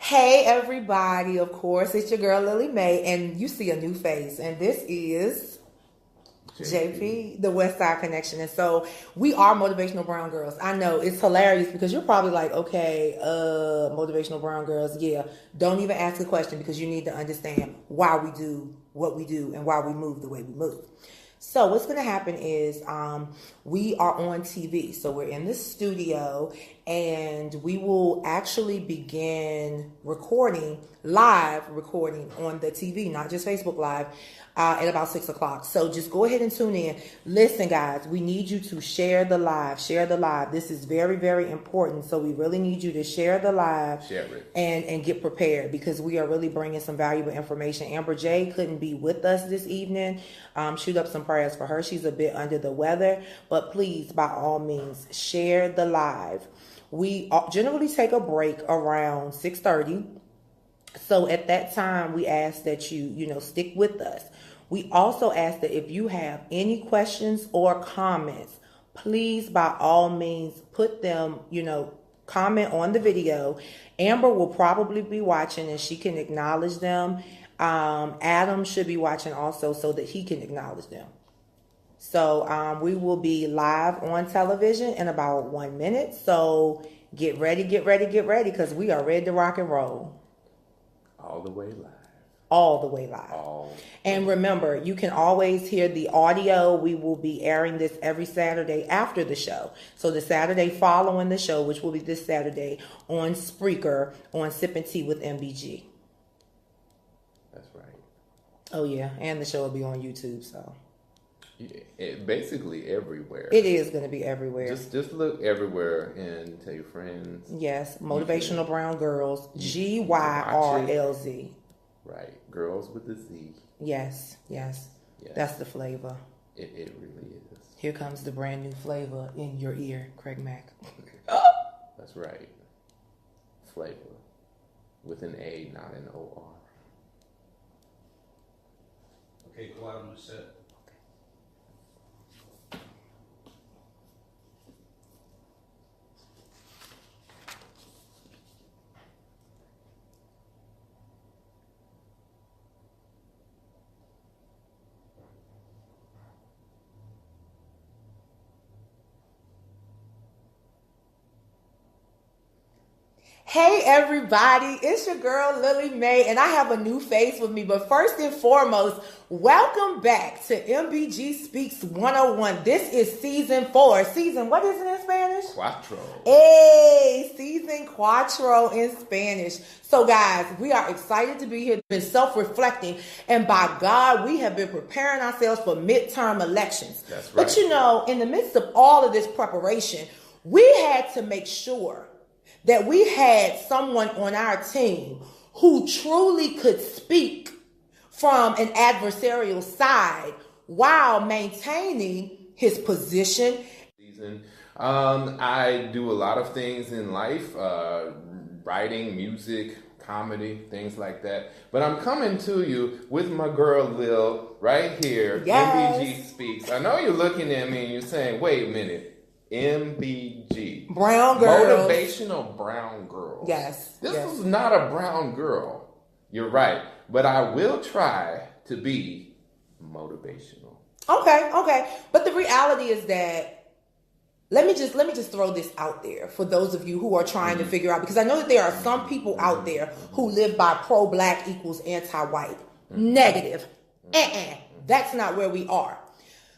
Hey everybody, of course, it's your girl Lily Mae, and you see a new face, and this is JP, the West Side Connection. And so we are motivational brown girls. I know it's hilarious because you're probably like, okay, motivational brown girls, yeah. Don't even ask a question because you need to understand why we do what we do and why we move the way we move. So what's going to happen is we are on TV. So we're in the studio and we will actually begin live recording on the TV, not just Facebook Live, at about 6 o'clock. So just go ahead and tune in. Listen, guys, we need you to share the live. Share the live. This is very, very important. So we really need you to share the live. Share it. And get prepared because we are really bringing some valuable information. Amber J couldn't be with us this evening. Shoot up some prayers for her. She's a bit under the weather. But please, by all means, share the live. We generally take a break around 6:30. So at that time, we ask that you stick with us. We also ask that if you have any questions or comments, please, by all means, put them, comment on the video. Amber will probably be watching and she can acknowledge them. Adam should be watching also so that he can acknowledge them. So we will be live on television in about 1 minute. So get ready, because we are ready to rock and roll. All the way live. All the way live. And remember, you can always hear the audio. We will be airing this every Saturday after the show. So the Saturday following the show, which will be this Saturday, on Spreaker, on Sippin' Tea with MBG. That's right. Oh, yeah. And the show will be on YouTube, so. Yeah, basically everywhere. It is going to be everywhere. Just look everywhere and tell your friends. Yes. Motivational Brown Girls. GYRLZ. Right. Girls with the Z. Yes. That's the flavor. It really is. Here comes the brand new flavor in your ear, Craig Mack. That's right. Flavor. With an A, not an O-R. Okay, go out on the set. Hey everybody, it's your girl Lily Mae, and I have a new face with me. But first and foremost, welcome back to MBG Speaks 101. This is season 4. Season, what is it in Spanish? Cuatro. Hey, season cuatro in Spanish. So guys, we are excited to be here, been self-reflecting, and by God, we have been preparing ourselves for midterm elections. That's right. But in the midst of all of this preparation, we had to make sure that we had someone on our team who truly could speak from an adversarial side while maintaining his position. I do a lot of things in life, writing, music, comedy, things like that. But I'm coming to you with my girl Lil right here. Yes. MBG Speaks. I know you're looking at me and you're saying, wait a minute. MBG. Brown girls. Motivational brown girls. Yes. This is not a brown girl. You're right. But I will try to be motivational. Okay. But the reality is that let me just throw this out there for those of you who are trying to figure out, because I know that there are some people out there who live by pro-black equals anti-white. Negative. That's not where we are.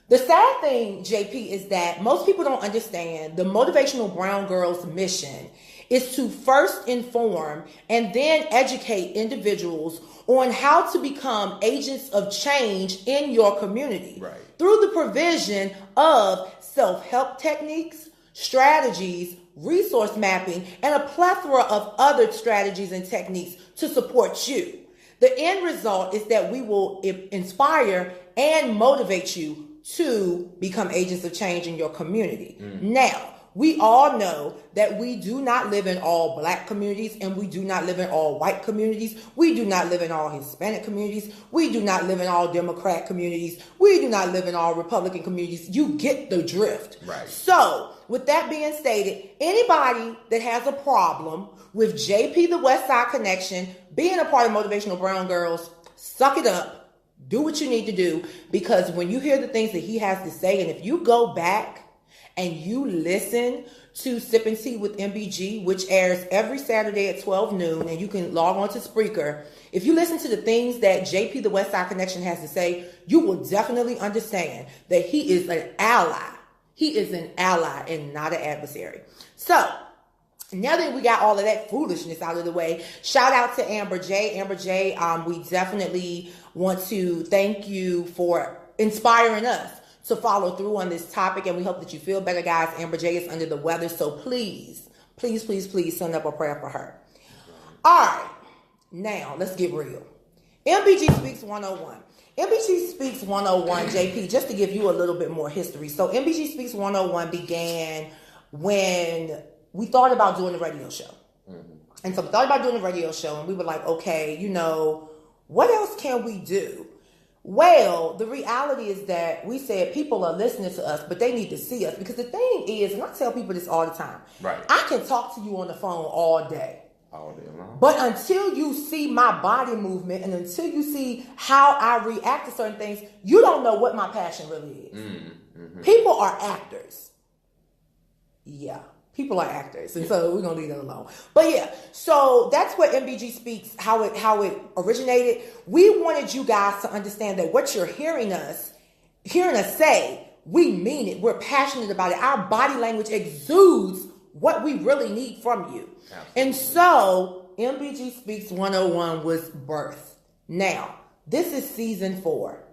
The sad thing, JP, is that most people don't understand the Motivational Brown Girls mission is to first inform and then educate individuals on how to become agents of change in your community. Right. Through the provision of self-help techniques, strategies, resource mapping, and a plethora of other strategies and techniques to support you. The end result is that we will inspire and motivate you to become agents of change in your community. Now, we all know that we do not live in all black communities, and we do not live in all white communities. We do not live in all Hispanic communities. We do not live in all Democrat communities. We do not live in all Republican communities. You get the drift. Right. So with that being stated, anybody that has a problem with JP the West Side Connection being a part of Motivational Brown Girls, suck it up. Do what you need to do, because when you hear the things that he has to say, and if you go back and you listen to Sip and Tea with MBG, which airs every Saturday at 12 noon, and you can log on to Spreaker. If you listen to the things that JP the West Side Connection has to say, you will definitely understand that he is an ally. He is an ally and not an adversary. So, now that we got all of that foolishness out of the way, shout out to Amber J. Amber J, we definitely want to thank you for inspiring us to follow through on this topic, and we hope that you feel better, guys. Amber J is under the weather, so please send up a prayer for her. All right, now let's get real. MBG Speaks 101. MBG Speaks 101, JP, just to give you a little bit more history. So MBG Speaks 101 began when we thought about doing a radio show. Mm-hmm. And so we thought about doing a radio show, and we were like, okay, what else can we do? Well, the reality is that we said people are listening to us, but they need to see us. Because the thing is, and I tell people this all the time, right? I can talk to you on the phone all day. All day long. But until you see my body movement and until you see how I react to certain things, you don't know what my passion really is. Mm-hmm. People are actors. Yeah. People are actors, and so we're going to leave that alone. But yeah, so that's what MBG Speaks, how it originated. We wanted you guys to understand that what you're hearing us say, we mean it. We're passionate about it. Our body language exudes what we really need from you. Absolutely. And so MBG Speaks 101 was birthed. Now, this is season 4.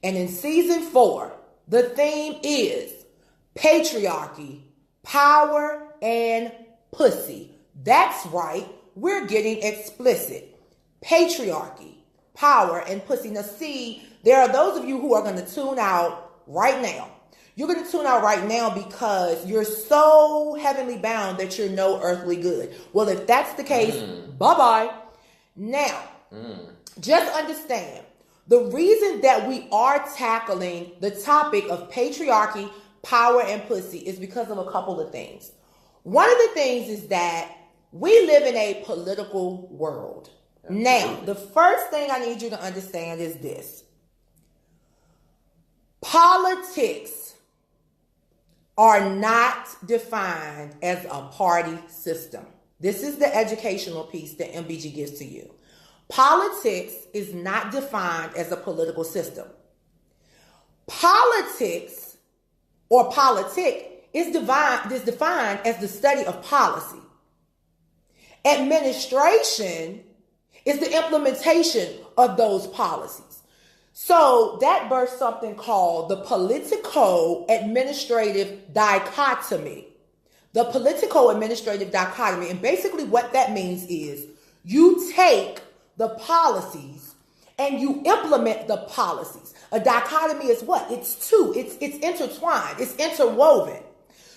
And in season 4, the theme is patriarchy, power, and pussy. That's right. We're getting explicit. Patriarchy, power, and pussy. Now see, there are those of you who are going to tune out right now. You're going to tune out right now because you're so heavenly bound that you're no earthly good. Well, if that's the case, bye-bye. Now, just understand, the reason that we are tackling the topic of patriarchy, power, and pussy is because of a couple of things. One of the things is that we live in a political world. Now, the first thing I need you to understand is this. Politics are not defined as a party system. This is the educational piece that MBG gives to you. Politics is not defined as a political system. Politics or politic is defined as the study of policy. Administration is the implementation of those policies. So that births something called the politico-administrative dichotomy. The politico-administrative dichotomy. And basically what that means is you take the policies and you implement the policies. A dichotomy is what? It's two. It's intertwined. It's interwoven.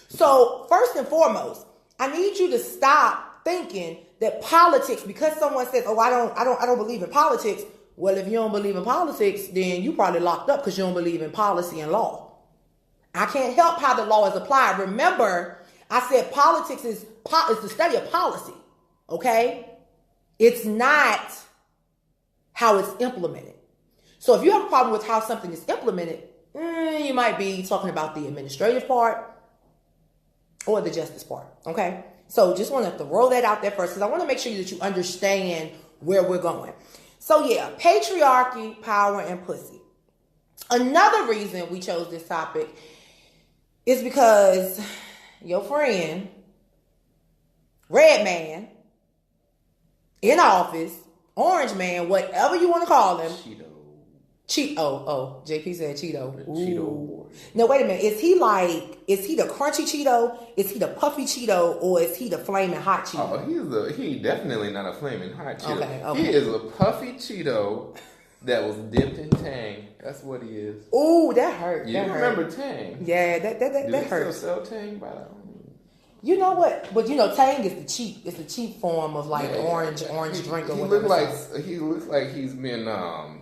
So first and foremost, I need you to stop thinking that politics, because someone says, "Oh, I don't believe in politics." Well, if you don't believe in politics, then you probably locked up because you don't believe in policy and law. I can't help how the law is applied. Remember, I said politics is the study of policy. Okay, it's not how it's implemented. So if you have a problem with how something is implemented, you might be talking about the administrative part or the justice part, okay? So just want to throw that out there first because I want to make sure that you understand where we're going. So yeah, patriarchy, power, and pussy. Another reason we chose this topic is because your friend, Red Man, in office, Orange Man, whatever you want to call him. JP said Cheeto. Cheeto. No, wait a minute. Is he the crunchy Cheeto? Is he the puffy Cheeto? Or is he the flaming hot Cheeto? Oh, he definitely not a flaming hot Cheeto. Okay. He is a puffy Cheeto that was dipped in Tang. That's what he is. Ooh, that hurt. You remember Tang? Yeah, that hurt. Do they still sell Tang? You know what? But Tang is the cheap form of orange drink or whatever. He looks like he's been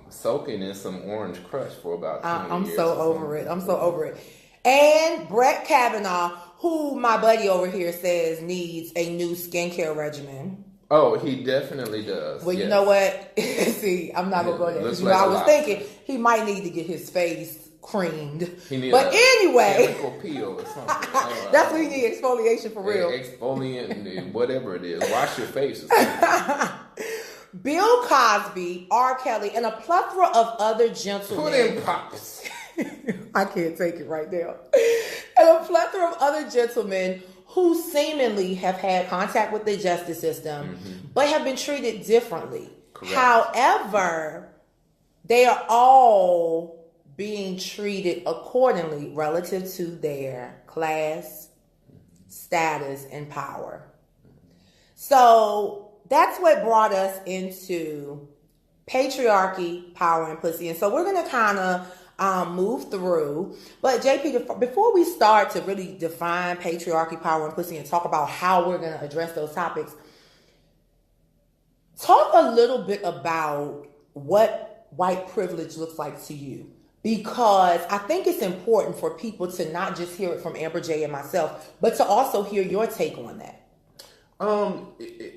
soaking in some orange crush for about 20 years. I'm so over it. And Brett Kavanaugh, who my buddy over here says needs a new skincare regimen. Oh, he definitely does. Well, yes. You know what? See, I'm not going to go there. Looks You know, like I a was lot. thinking he might need to get his face creamed. He needs But anyway, chemical peel or something. that's what he needs, exfoliation for real. Exfoliant, whatever it is. Wash your face or something. Bill Cosby, R. Kelly, and a plethora of other gentlemen. Put in pops. I can't take it right now. And a plethora of other gentlemen who seemingly have had contact with the justice system, but have been treated differently. Correct. However, they are all being treated accordingly relative to their class, status, and power. So that's what brought us into patriarchy, power, and pussy. And so we're going to kind of move through. But JP, before we start to really define patriarchy, power, and pussy and talk about how we're going to address those topics, talk a little bit about what white privilege looks like to you. Because I think it's important for people to not just hear it from Amber J and myself, but to also hear your take on that.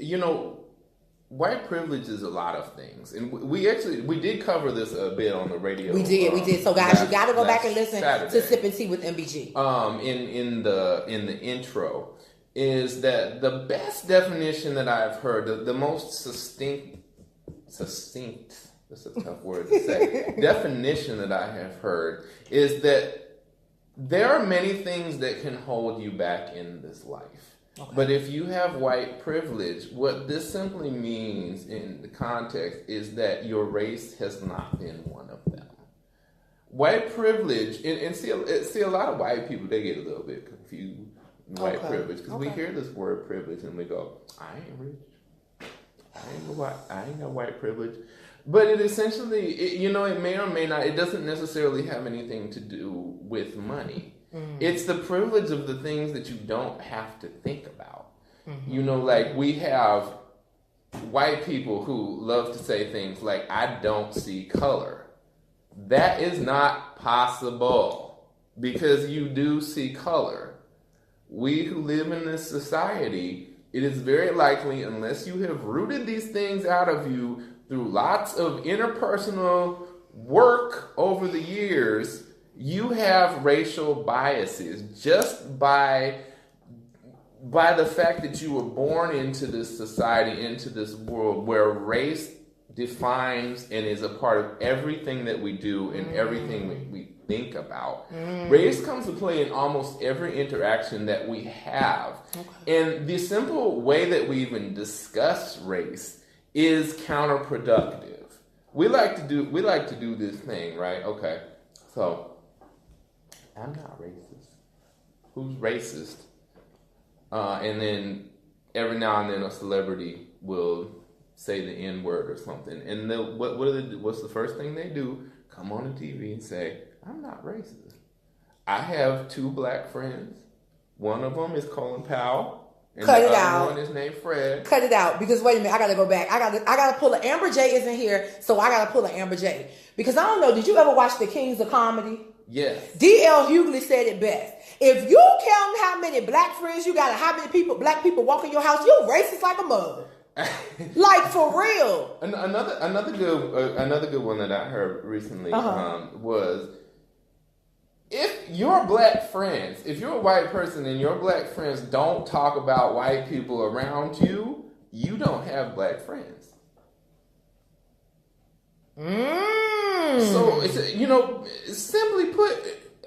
You know, white privilege is a lot of things, and we did cover this a bit on the radio. We did. So guys, you got to go back and listen to Sip and Tea with MBG. In the intro, is that the best definition that I've heard, the most succinct. That's a tough word to say. Definition that I have heard is that there are many things that can hold you back in this life. Okay. But if you have white privilege, what this simply means in the context is that your race has not been one of them. White privilege, and see a lot of white people, they get a little bit confused with white privilege, because we hear this word privilege and we go, I ain't rich. I ain't got white privilege. But it essentially, it may or may not, it doesn't necessarily have anything to do with money. Mm-hmm. It's the privilege of the things that you don't have to think about. Mm-hmm. Like we have white people who love to say things like, I don't see color. That is not possible, because you do see color. We who live in this society, it is very likely, unless you have rooted these things out of you through lots of interpersonal work over the years, you have racial biases just by the fact that you were born into this society, into this world where race defines and is a part of everything that we do and everything we think about. Race comes to play in almost every interaction that we have. Okay. And the simple way that we even discuss race is counterproductive. We like to do this thing, right? Okay, so I'm not racist. Who's racist? And then every now and then a celebrity will say the N-word or something, and what's the first thing they do? Come on the TV and say, I'm not racist. I have 2 black friends. One of them is Colin Powell. And Cut the it other out. one is named Fred. Cut it out, because wait a minute, I gotta go back. I gotta pull a Amber J isn't here, so I gotta pull a Amber J. Because I don't know, did you ever watch The Kings of Comedy? Yes. D.L. Hughley said it best. If you count how many black friends you got and how many black people walk in your house, you racist like a mother. Like for real. Another good one that I heard recently was, if your black friends, if you're a white person and your black friends don't talk about white people around you, you don't have black friends. So it's, simply put,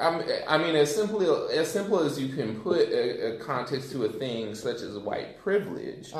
I mean, as simple as you can put a context to a thing such as white privilege.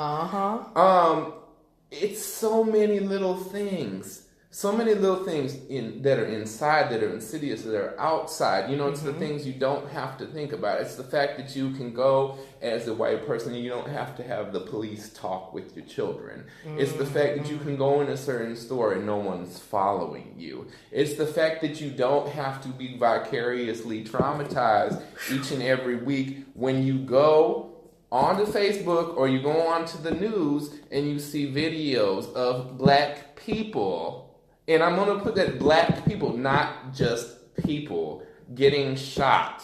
It's so many little things. So many little things that are inside, that are insidious, that are outside. It's the things you don't have to think about. It's the fact that you can go as a white person and you don't have to have the police talk with your children. It's the fact that you can go in a certain store and no one's following you. It's the fact that you don't have to be vicariously traumatized each and every week when you go onto Facebook or you go onto the news and you see videos of black people. And I'm going to put that black people, not just people, getting shot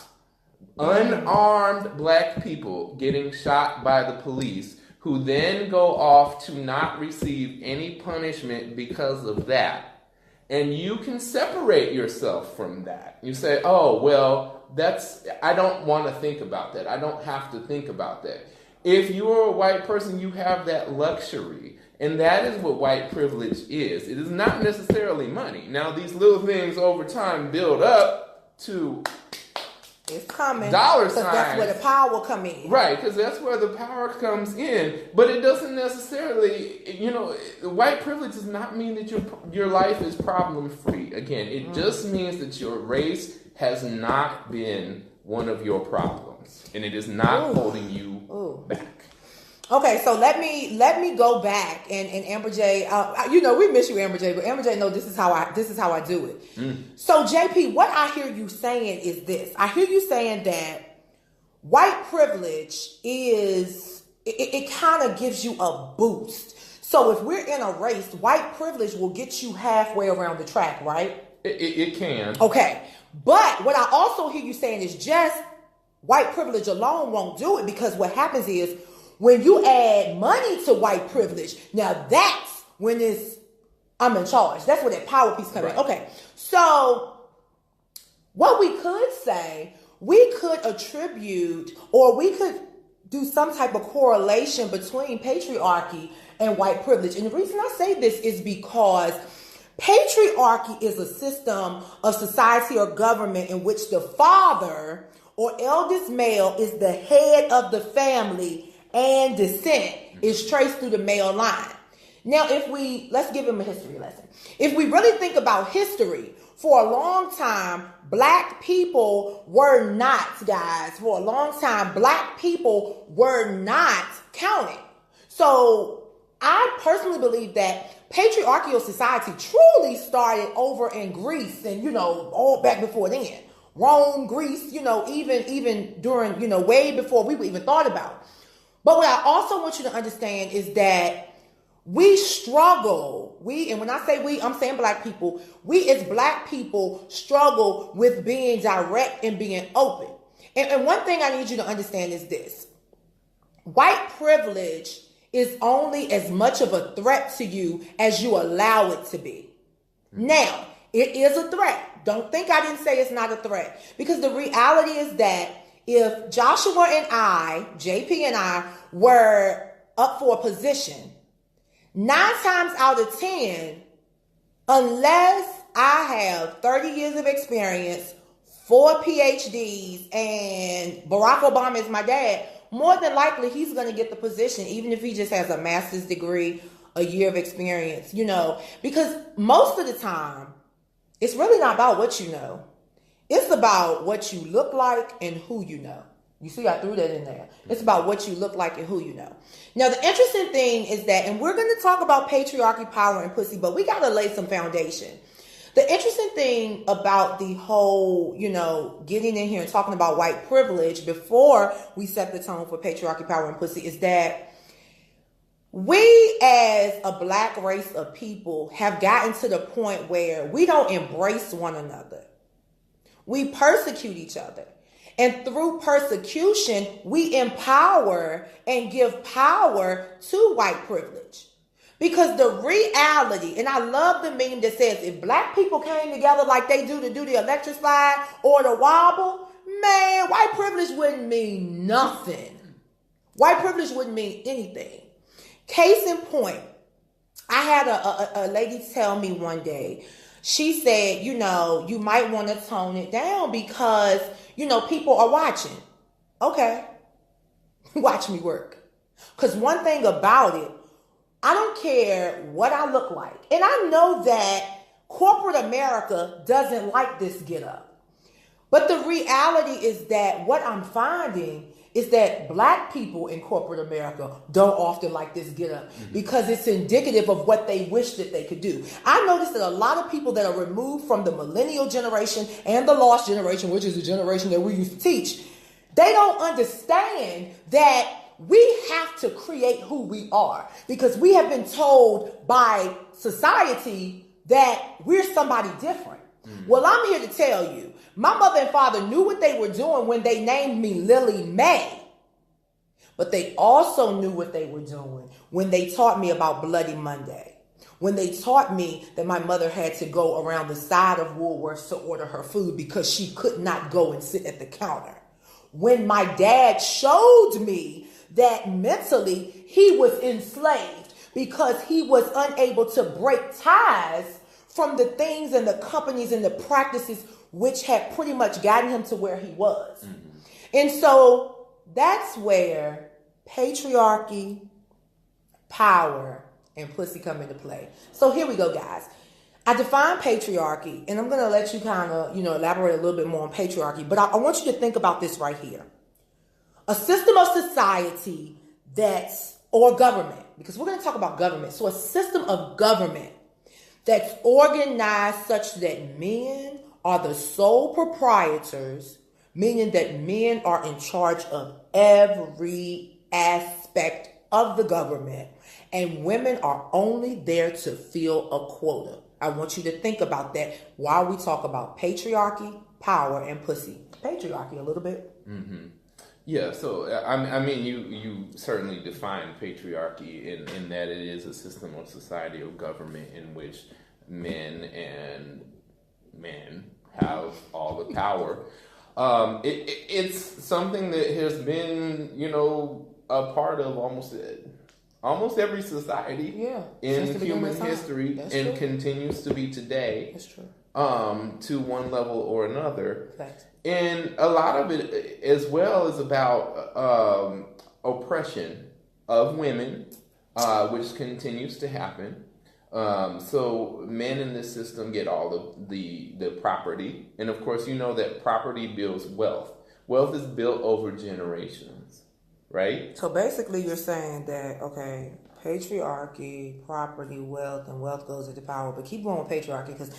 Unarmed black people getting shot by the police who then go off to not receive any punishment because of that. And you can separate yourself from that. You say, oh, well, I don't want to think about that. I don't have to think about that. If you're a white person, you have that luxury. And that is what white privilege is. It is not necessarily money. Now, these little things over time build up to it's coming. Dollar signs. Because that's where the power come in. Right, because that's where the power comes in. But it doesn't necessarily, white privilege does not mean that your life is problem free. Again, it just means that your race has not been one of your problems, and it is not holding you back. Okay, so let me go back and Amber J. We miss you, Amber J. But Amber J. No, this is how I do it. So JP, what I hear you saying is this. I hear you saying that white privilege is it kind of gives you a boost. So if we're in a race, white privilege will get you halfway around the track, right? It can. Okay, but what I also hear you saying is just white privilege alone won't do it, because what happens is, when you add money to white privilege, now that's when I'm in charge. That's where that power piece comes in. Okay, so what we could say, we could attribute, or we could do some type of correlation between patriarchy and white privilege. And the reason I say this is because patriarchy is a system of society or government in which the father or eldest male is the head of the family, and descent is traced through the male line. Now, let's give him a history lesson. If we really think about history, for a long time, black people were not, guys, for a long time, black people were not counted. So I personally believe that patriarchal society truly started over in Greece and, all back before then. Rome, Greece, even during, way before we even thought about. But what I also want you to understand is that we struggle. And when I say we, I'm saying black people. We as black people struggle with being direct and being open. And one thing I need you to understand is this. White privilege is only as much of a threat to you as you allow it to be. Now, it is a threat. Don't think I didn't say it's not a threat. Because the reality is that if Joshua and I, JP and I, were up for a position, 9 times out of 10, unless I have 30 years of experience, 4 PhDs, and Barack Obama is my dad, more than likely he's going to get the position, even if he just has a master's degree, a year of experience, because most of the time, it's really not about what you know. It's about what you look like and who you know. You see, I threw that in there. It's about what you look like and who you know. Now, the interesting thing is that, and we're going to talk about patriarchy, power, and pussy, but we got to lay some foundation. The interesting thing about the whole, getting in here and talking about white privilege before we set the tone for patriarchy, power, and pussy is that we as a black race of people have gotten to the point where we don't embrace one another. We persecute each other. And through persecution, we empower and give power to white privilege. Because the reality, and I love the meme that says, if black people came together like they do to do the electric slide or the wobble, man, white privilege wouldn't mean nothing. White privilege wouldn't mean anything. Case in point, I had a lady tell me one day, she said, you might want to tone it down because, people are watching. Okay. Watch me work. Because one thing about it, I don't care what I look like. And I know that corporate America doesn't like this get up. But the reality is that what I'm finding is that black people in corporate America don't often like this get up because it's indicative of what they wish that they could do. I noticed that a lot of people that are removed from the millennial generation and the lost generation, which is the generation that we used to teach, they don't understand that we have to create who we are because we have been told by society that we're somebody different. Well, I'm here to tell you, my mother and father knew what they were doing when they named me Lily Mae. But they also knew what they were doing when they taught me about Bloody Monday. When they taught me that my mother had to go around the side of Woolworths to order her food because she could not go and sit at the counter. When my dad showed me that mentally he was enslaved because he was unable to break ties from the things and the companies and the practices which had pretty much gotten him to where he was. And so that's where patriarchy, power, and pussy come into play. So here we go, guys. I define patriarchy, and I'm going to let you kind of, elaborate a little bit more on patriarchy, but I want you to think about this right here. A system of society or government, because we're going to talk about government. So a system of government that's organized such that men are the sole proprietors, meaning that men are in charge of every aspect of the government, and women are only there to fill a quota. I want you to think about that while we talk about patriarchy, power, and pussy. Patriarchy a little bit. Mm-hmm. Yeah, so I mean, you certainly define patriarchy in that it is a system of society or government in which men have all the power. It's something that has been, a part of almost every society in human history and continues to be today. That's true. To one level or another. Facts. And a lot of it as well is about oppression of women, which continues to happen. So men in this system get all the property. And of course, you know that property builds wealth. Wealth is built over generations, right? So basically you're saying that, okay, patriarchy, property, wealth, and wealth goes into power. But keep going with patriarchy because,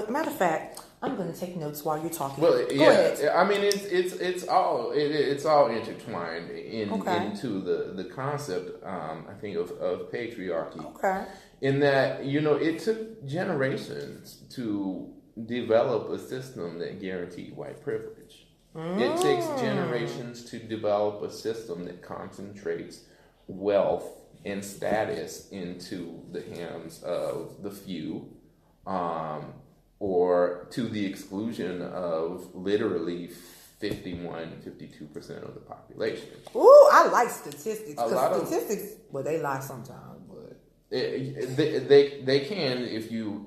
matter of fact, I'm going to take notes while you're talking. Well, Go ahead. I mean, it's all intertwined into the concept, I think, of patriarchy. Okay. In that, it took generations to develop a system that guaranteed white privilege. It takes generations to develop a system that concentrates wealth and status into the hands of the few, or to the exclusion of literally 52% of the population. Ooh, I like statistics. A lot Because statistics, they lie sometimes. But they can if you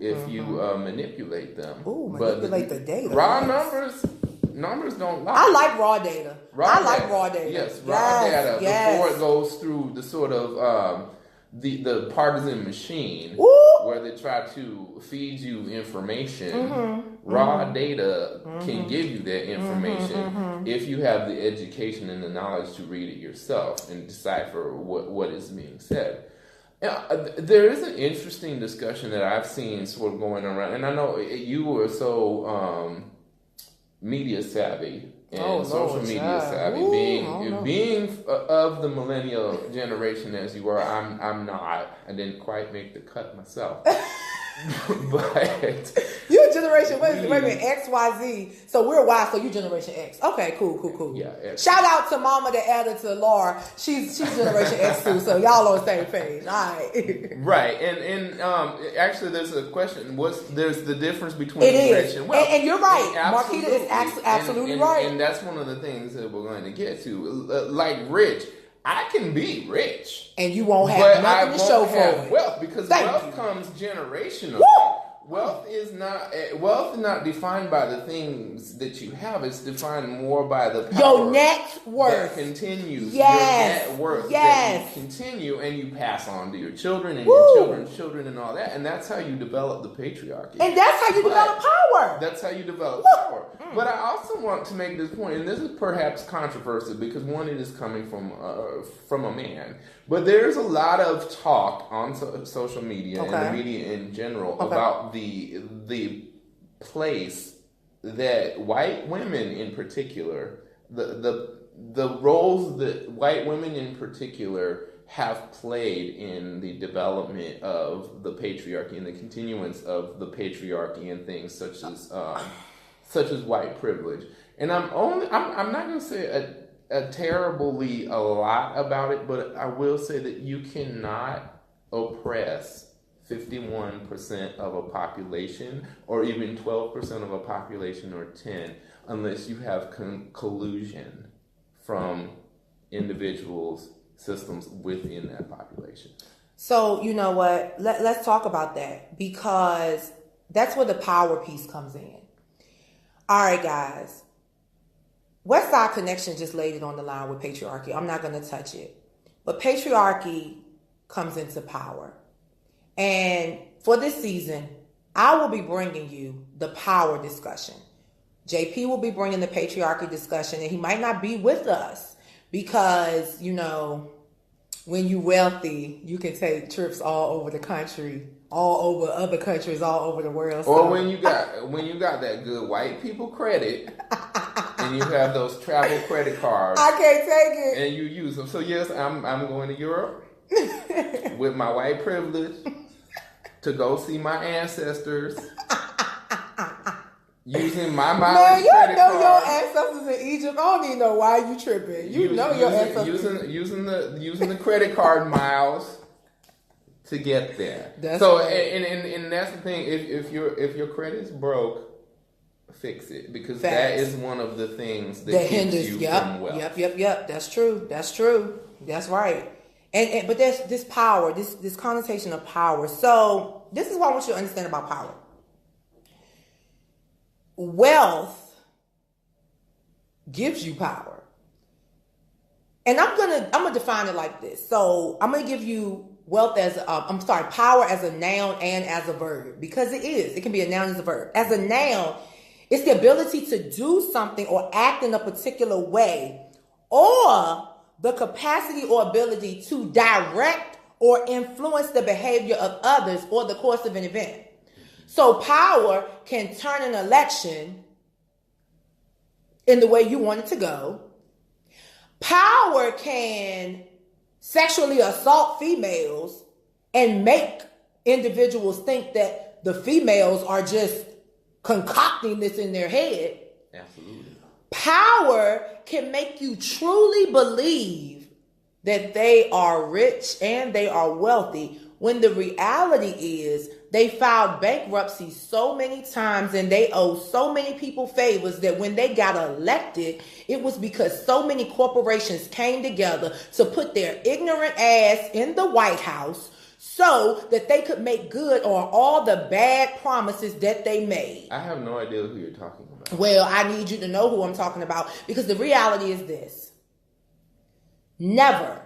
manipulate them. Ooh, manipulate the data. Raw numbers don't lie. I like raw data. Like raw data. Yes, raw data before it goes through the sort of the partisan machine where they try to feed you information. Raw data can give you that information if you have the education and the knowledge to read it yourself and decipher what is being said. There is an interesting discussion that I've seen sort of going around, and I know you were so media savvy and social media savvy, being of the millennial generation as you are. I'm not. I didn't quite make the cut myself. But you generation wait a minute, X, Y, Z. So we're Y, so you generation X. Okay, cool. Yeah. X. Shout out to Mama, the editor, Laura. She's generation X too. So y'all on the same page. All right. Right, and actually, there's a question. There's the difference between rich and wealth. And you're right. Marquita is absolutely right. And that's one of the things that we're going to get to. Like rich, I can be rich, and you won't have nothing to show for it. Wealth, because wealth comes generationally. Woo! Wealth is not defined by the things that you have. It's defined more by the power your net worth that continues. Yes. Your net worth Yes. that you continue and you pass on to your children and Woo! your children's children and all that. And that's how you develop the patriarchy. And that's how you develop power. That's how you develop Woo! power. But I also want to make this point, and this is perhaps controversial because one, it is coming from a man. But there's a lot of talk on social media and the media in general about the place that white women in particular, the roles that white women in particular have played in the development of the patriarchy and the continuance of the patriarchy and things such as white privilege. And I'm not going to say a terribly a lot about it, but I will say that you cannot oppress 51% of a population, or even 12% of a population, or 10, unless you have collusion from individuals, systems within that population. So, you know what? Let's talk about that, because that's where the power piece comes in. All right, guys. West Side Connection just laid it on the line with patriarchy. I'm not going to touch it. But patriarchy comes into power. And for this season, I will be bringing you the power discussion. JP will be bringing the patriarchy discussion, and he might not be with us because, you know, when you're wealthy, you can take trips all over the country, all over other countries, all over the world. Or when you got that good white people credit, and you have those travel credit cards. I can't take it. And you use them. So yes, I'm going to Europe with my white privilege to go see my ancestors. Using my mileage credit card. Man, you know your ancestors in Egypt. I don't even know why you tripping. You know your ancestors. Using the credit card miles to get there. That's so right. and that's the thing. If your credit's broke, fix it, because Facts. that is one of the things that keeps you from wealth. Yep. That's true. That's right. And but there's this power, this connotation of power. So this is what I want you to understand about power. Wealth gives you power. And I'm gonna define it like this. So I'm gonna give you wealth as power as a noun and as a verb, because it is. It can be a noun as a verb. As a noun, it's the ability to do something or act in a particular way, or the capacity or ability to direct or influence the behavior of others or the course of an event. So power can turn an election in the way you want it to go. Power can sexually assault females and make individuals think that the females are just concocting this in their head. Absolutely. Power can make you truly believe that they are rich and they are wealthy, when the reality is they filed bankruptcy so many times and they owe so many people favors that when they got elected, it was because so many corporations came together to put their ignorant ass in the White House so that they could make good on all the bad promises that they made. I have no idea who you're talking about. Well, I need you to know who I'm talking about, because the reality is this. Never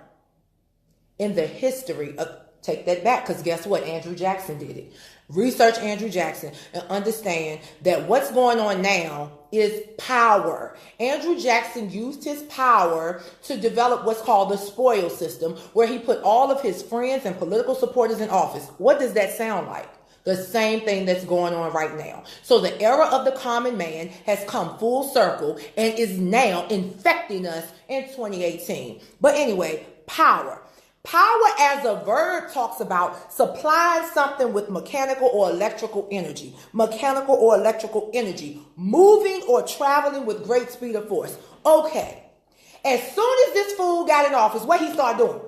in the history of, take that back, because guess what? Andrew Jackson did it. Research Andrew Jackson and understand that what's going on now is power. Andrew Jackson used his power to develop what's called the spoil system, where he put all of his friends and political supporters in office. What does that sound like? The same thing that's going on right now. So the era of the common man has come full circle and is now infecting us in 2018. But anyway, power. Power as a verb talks about supplying something with mechanical or electrical energy. Mechanical or electrical energy. Moving or traveling with great speed or force. Okay. As soon as this fool got in office, what he started doing?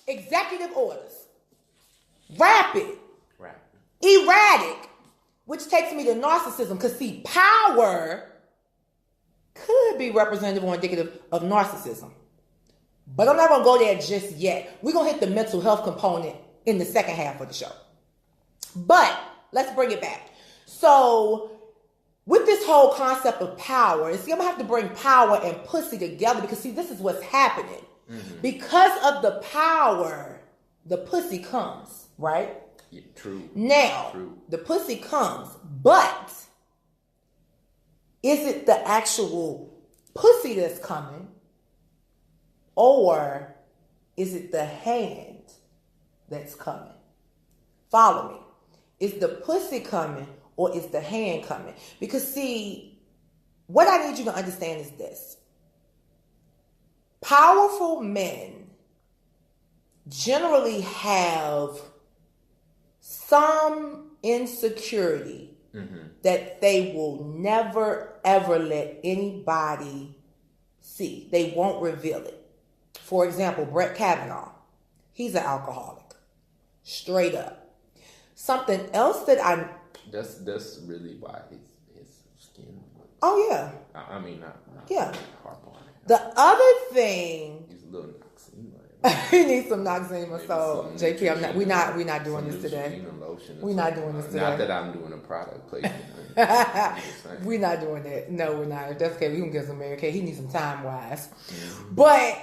Executive orders. Rapid. Erratic. Which takes me to narcissism. Because see, power could be representative or indicative of narcissism. But I'm not going to go there just yet. We're going to hit the mental health component in the second half of the show. But let's bring it back. So with this whole concept of power, I'm going to have to bring power and pussy together, because see, this is what's happening. Mm-hmm. Because of the power, the pussy comes, right? Yeah, true. Now, true. The pussy comes, but is it the actual pussy that's coming? Or is it the hand that's coming? Follow me. Is the pussy coming or is the hand coming? Because see, what I need you to understand is this. Powerful men generally have some insecurity that they will never ever let anybody see. They won't reveal it. For example, Brett Kavanaugh, he's an alcoholic, straight up. Something else that that's really why his skin. Oh yeah. I mean, not yeah. harp on it. The other thing. He's a little Noxema. He needs some Noxema. So JP, we're not doing this today. We're not doing this today. Not that I'm doing a product placement. We're not doing that. No, we're not. If that's okay, we can get some Mary Kay. He needs some time wise. But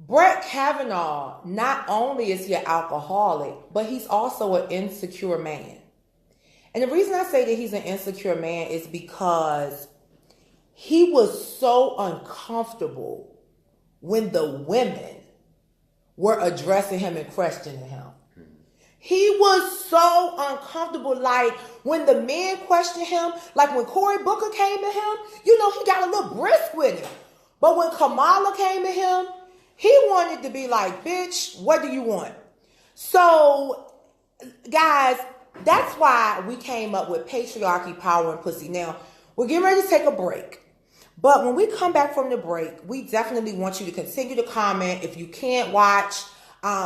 Brett Kavanaugh, not only is he an alcoholic, but he's also an insecure man. And the reason I say that he's an insecure man is because he was so uncomfortable when the women were addressing him and questioning him. He was so uncomfortable. Like when the men questioned him, like when Cory Booker came at him, he got a little brisk with him. But when Kamala came at him, he wanted to be like, bitch, what do you want? So, guys, that's why we came up with Patriarchy, Power, and Pussy. Now, we're getting ready to take a break. But when we come back from the break, we definitely want you to continue to comment. If you can't watch,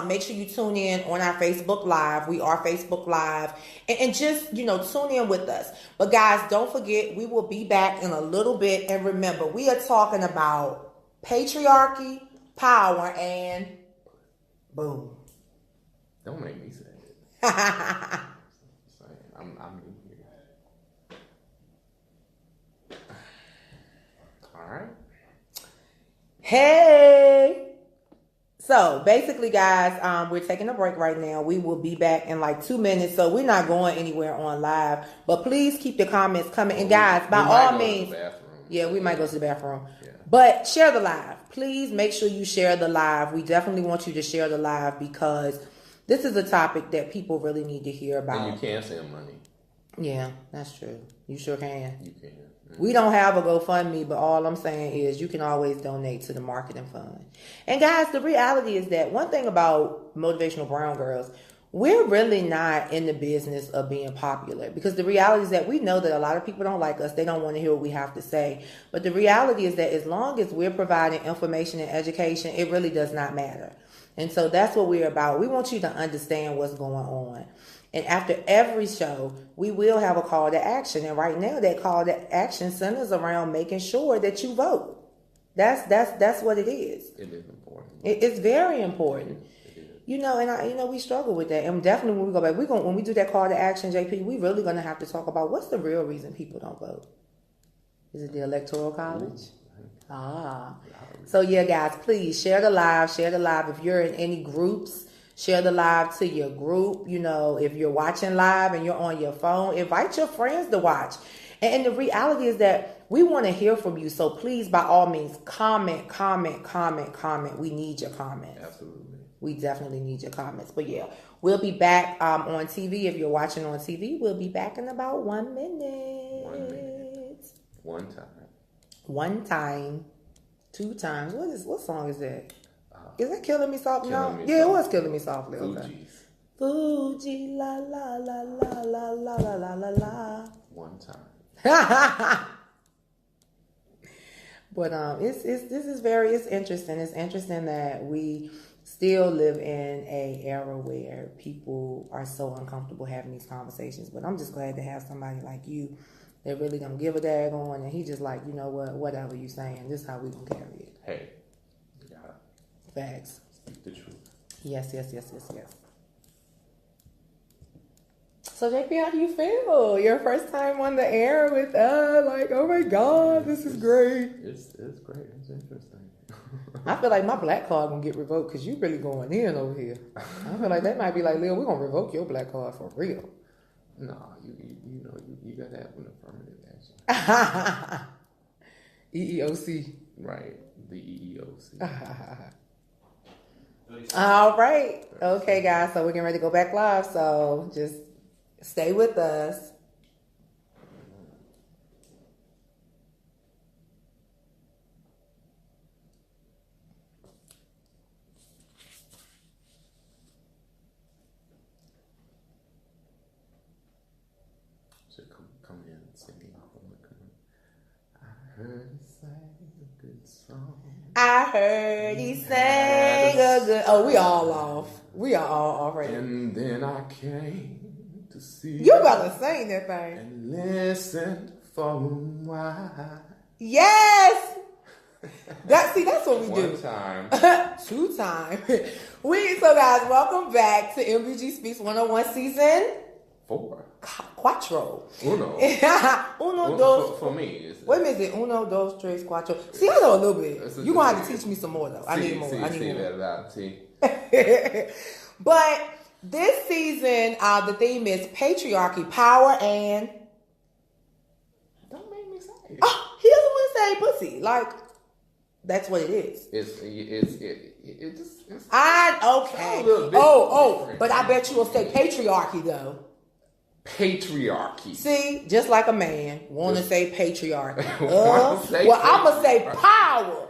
make sure you tune in on our Facebook Live. We are Facebook Live. And just, tune in with us. But guys, don't forget, we will be back in a little bit. And remember, we are talking about patriarchy, power, and boom. Don't make me say it. I'm new here. All right. Hey. So basically, guys, we're taking a break right now. We will be back in like 2 minutes. So we're not going anywhere on live. But please keep the comments coming. And guys, by all means, yeah, we might go to the bathroom. Yeah. But share the live. Please make sure you share the live. We definitely want you to share the live because this is a topic that people really need to hear about. And you can send money. Yeah, that's true. You sure can. You can. Mm-hmm. We don't have a GoFundMe, but all I'm saying is you can always donate to the marketing fund. And guys, the reality is that one thing about Motivational Brown Girls, we're really not in the business of being popular because the reality is that we know that a lot of people don't like us. They don't want to hear what we have to say. But the reality is that as long as we're providing information and education, it really does not matter. And so that's what we're about. We want you to understand what's going on. And after every show, we will have a call to action. And right now, that call to action centers around making sure that you vote. That's what it is. It is important. It's very important. And we struggle with that. And definitely when we go back, when we do that call to action, JP, we really going to have to talk about what's the real reason people don't vote. Is it the Electoral College? So yeah, guys, please share the live. Share the live. If you're in any groups, share the live to your group. If you're watching live and you're on your phone, invite your friends to watch. And the reality is that we want to hear from you. So please, by all means, comment. We need your comments. Absolutely. We definitely need your comments. But yeah, we'll be back on TV. If you're watching on TV, we'll be back in about 1 minute. 1 minute. One time. One time. 2 times. What song is that? Is that Killing Me Softly? No. Yeah, it was Killing Me Softly. Okay. Fuji la la la la la la la la la. One time. But it's interesting. It's interesting that we still live in a era where people are so uncomfortable having these conversations. But I'm just glad to have somebody like you that really don't give a daggone, and he just like, you know what, whatever you saying, this is how we gonna carry it. Hey, facts. Speak the truth. Yes. So JP, how do you feel? Your first time on the air with us? Like, oh my God, this is great. It's great. It's interesting. I feel like my black card gonna get revoked because you really going in over here. I feel like they might be like, Lil, we're gonna revoke your black card for real. No, you gotta have an affirmative action. EEOC. Right, the EEOC. All right. Okay, guys. So we're getting ready to go back live. So just stay with us. come in singing. I heard he sang a good song. I heard he sang a good. Oh, we all off. We are all off right now. And then I came to see You about to sing that thing. and listen for a while. Yes. That's what we do. One time. 2 times. So guys, welcome back to MBG Speaks 101 season 4. Quattro. Uno. Uno, dos. For me. Wait a minute. Uno, dos, tres, cuatro. See, I know a little bit. You're going to have to teach me some more, though. I need more. I need more. But this season, the theme is patriarchy, power, and... Don't make me say it. Oh, he doesn't want to say pussy. Like, that's what it is. It's Okay. But I bet you will say patriarchy, though. Patriarchy. See, just like a man, want to say patriarchy. I'm going to say power.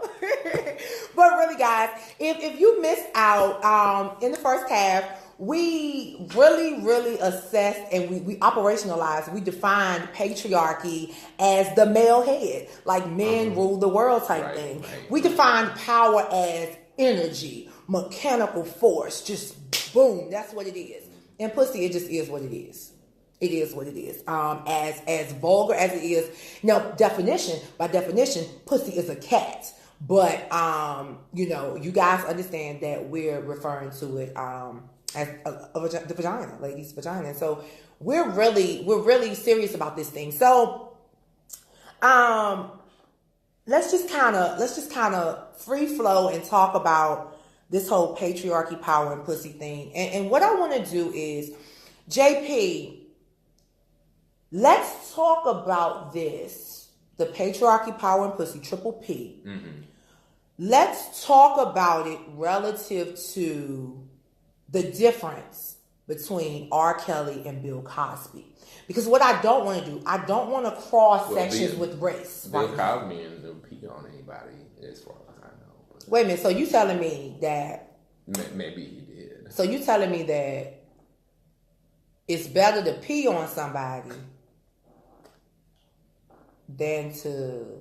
But really, guys, if you missed out in the first half, we really assessed and we operationalized, we defined patriarchy as the male head, like men rule the world type thing. Right. We defined power as energy, mechanical force, just boom, that's what it is. And pussy, it just is what it is. It is what it is. As vulgar as it is. Now, by definition, pussy is a cat. But, you guys understand that we're referring to it as the vagina, ladies' vagina. And so we're really serious about this thing. So, let's just kind of free flow and talk about this whole patriarchy, power, and pussy thing. And what I want to do is, JP, let's talk about this, the patriarchy, power, and pussy, triple P. Mm-hmm. Let's talk about it relative to the difference between R. Kelly and Bill Cosby. Because what I don't want to do, I don't want to cross sections with race. Bill Cosby didn't pee on anybody, as far as I know. But wait a minute, so you telling me that... Maybe he did. So you telling me that it's better to pee on somebody than to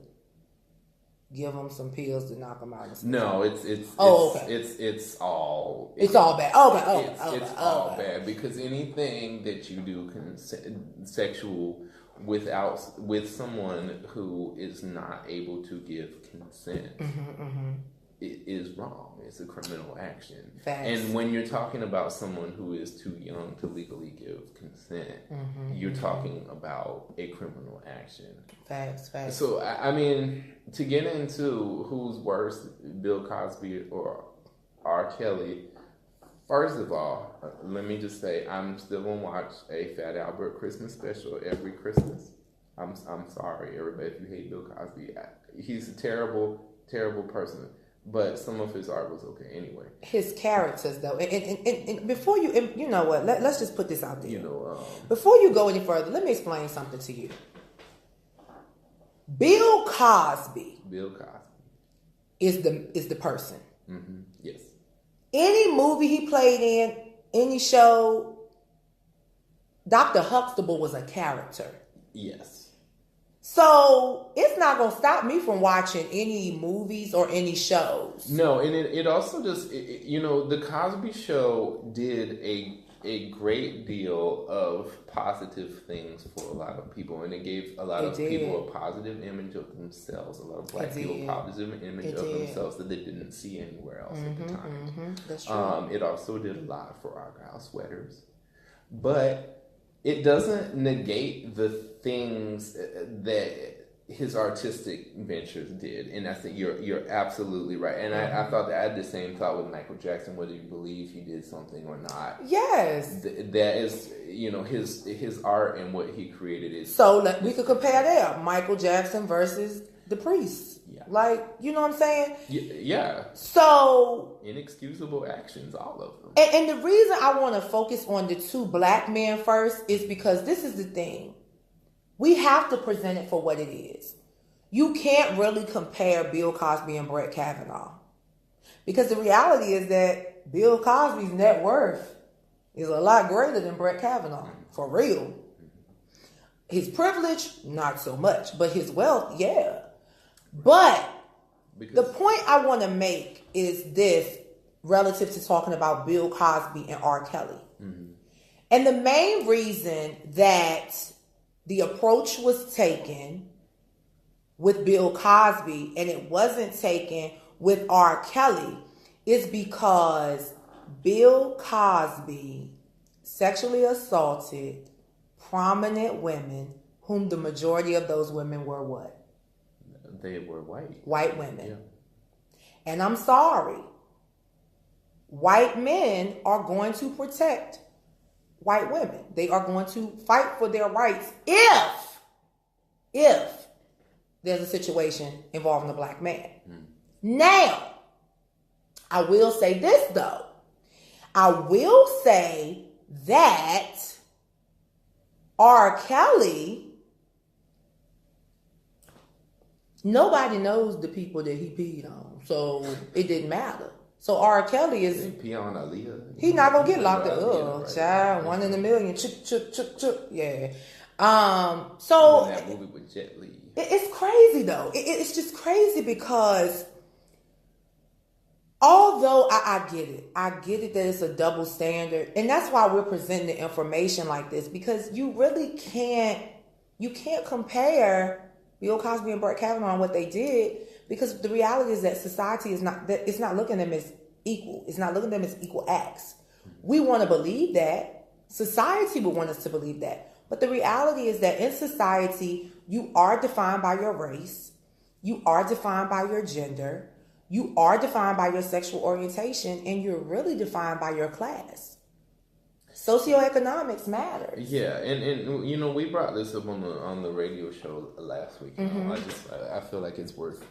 give them some pills to knock them out? No, it's all bad. It's all bad. It's all bad because anything that you do sexual with someone who is not able to give consent it is wrong. It's a criminal action. Facts. And when you're talking about someone who is too young to legally give consent, you're talking about a criminal action. Facts. So, I mean, to get into who's worse, Bill Cosby or R. Kelly, first of all, let me just say, I'm still going to watch a Fat Albert Christmas special every Christmas. I'm sorry, everybody, if you hate Bill Cosby. He's a terrible, terrible person. But some of his art was okay anyway. His characters, though, and before you know what, let's just put this out there. Before you go any further, let me explain something to you. Bill Cosby is the person. Mm-hmm. Yes. Any movie he played in, any show, Dr. Huxtable was a character. Yes. So it's not going to stop me from watching any movies or any shows. No, and it also just, the Cosby Show did a great deal of positive things for a lot of people, and it gave a lot of people a positive image of themselves. A lot of black people a positive image of themselves that they didn't see anywhere else at the time. That's true. It also did a lot for Argyle sweaters, but it doesn't negate the things that his artistic ventures did, and I think you're absolutely right. And I thought that I had the same thought with Michael Jackson, whether you believe he did something or not. Yes, that is, his art and what he created is. So we could compare that Michael Jackson versus the Priest. Yeah. Like, you know what I'm saying? Yeah. So inexcusable actions, all of them. And the reason I want to focus on the two black men first is because this is the thing. We have to present it for what it is. You can't really compare Bill Cosby and Brett Kavanaugh. Because the reality is that Bill Cosby's net worth is a lot greater than Brett Kavanaugh. For real. His privilege, not so much, but his wealth, yeah. But the point I want to make is this relative to talking about Bill Cosby and R. Kelly. Mm-hmm. And the main reason that the approach was taken with Bill Cosby and it wasn't taken with R. Kelly is because Bill Cosby sexually assaulted prominent women, whom the majority of those women were what? They were white. White women. Yeah. And I'm sorry. White men are going to protect white women. They are going to fight for their rights if there's a situation involving a black man. Now, I will say this though. I will say that R. Kelly, nobody knows the people that he peed on, so it didn't matter. So R. Kelly is... He pee on Aaliyah. He not gonna get locked up. Child, 1 in a million. Yeah. So... that movie with Jet Li. It's crazy though. It's just crazy because although I get it that it's a double standard, and that's why we're presenting the information like this, because you really can't compare Bill Cosby and Brett Kavanaugh and what they did, because the reality is that society is not looking at them as equal. It's not looking at them as equal acts. We want to believe that. Society would want us to believe that. But the reality is that in society, you are defined by your race. You are defined by your gender. You are defined by your sexual orientation. And you're really defined by your class. Socioeconomics matters. Yeah, and you know, we brought this up on the radio show last week. Mm-hmm. I feel like it's worth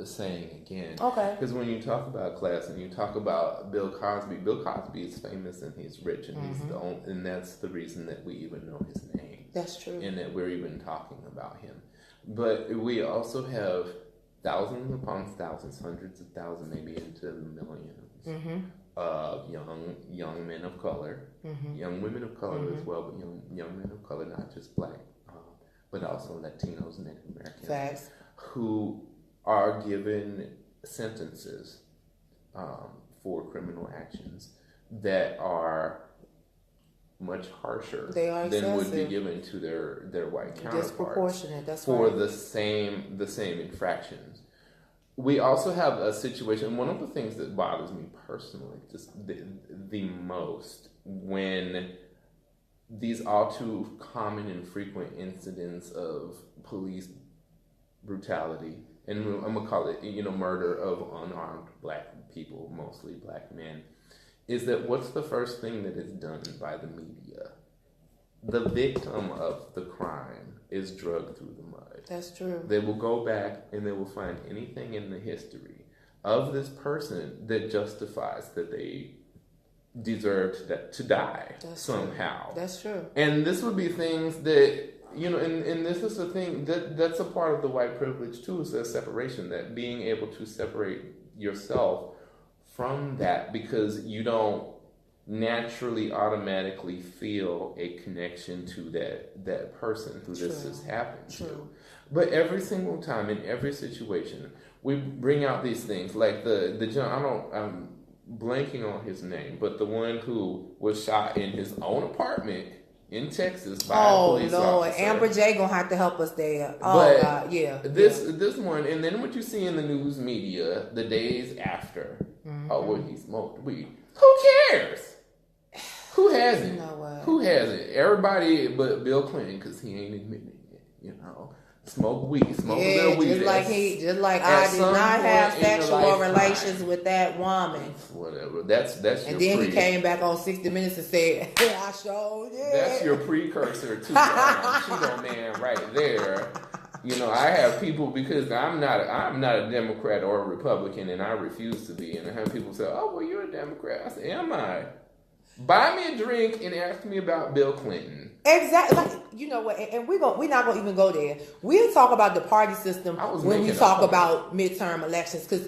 saying again. Okay. Because when you talk about class and you talk about Bill Cosby is famous and he's rich and he's the only, and that's the reason that we even know his name. That's true. And that we're even talking about him. But we also have thousands upon thousands, hundreds of thousands, maybe into the millions. Of young men of color, young women of color as well, but young men of color, not just black, but also Latinos, Native Americans, Facts. who are given sentences for criminal actions that are much harsher than would be given to their white counterparts. Disproportionate. That's for right. the same infractions. We also have a situation, one of the things that bothers me personally, just the most, when these all too common and frequent incidents of police brutality, and I'm going to call it, murder of unarmed black people, mostly black men, is that what's the first thing that is done by the media? The victim of the crime is drugged through the mud. That's true. They will go back and they will find anything in the history of this person that justifies that they deserved to die somehow. True. That's true. And this would be things that, and this is the thing, that's a part of the white privilege too, is that separation, that being able to separate yourself from that, because you don't naturally automatically feel a connection to that person who this has happened to. But every single time, in every situation, we bring out these things, like I'm blanking on his name, but the one who was shot in his own apartment in Texas by a police officer. Amber J gonna have to help us there. But God, yeah. This one, and then what you see in the news media the days after, he smoked weed. Who cares? Who hasn't? You know what? Who hasn't? Everybody but Bill Clinton, because he ain't admitting it. Smoke weed, smoke a little weed. Just like I did not have sexual relations with that woman. Whatever. That's your. And then he came back on 60 Minutes and said, "I showed it." That's your precursor to Cheeto Man right there. I have people, because I'm not a Democrat or a Republican, and I refuse to be. And I have people say, "Oh, well, you're a Democrat." I say, "Am I?" Buy me a drink and ask me about Bill Clinton. Exactly. Like, you know what? And we're not going to even go there. We'll talk about the party system when we talk about midterm elections. Because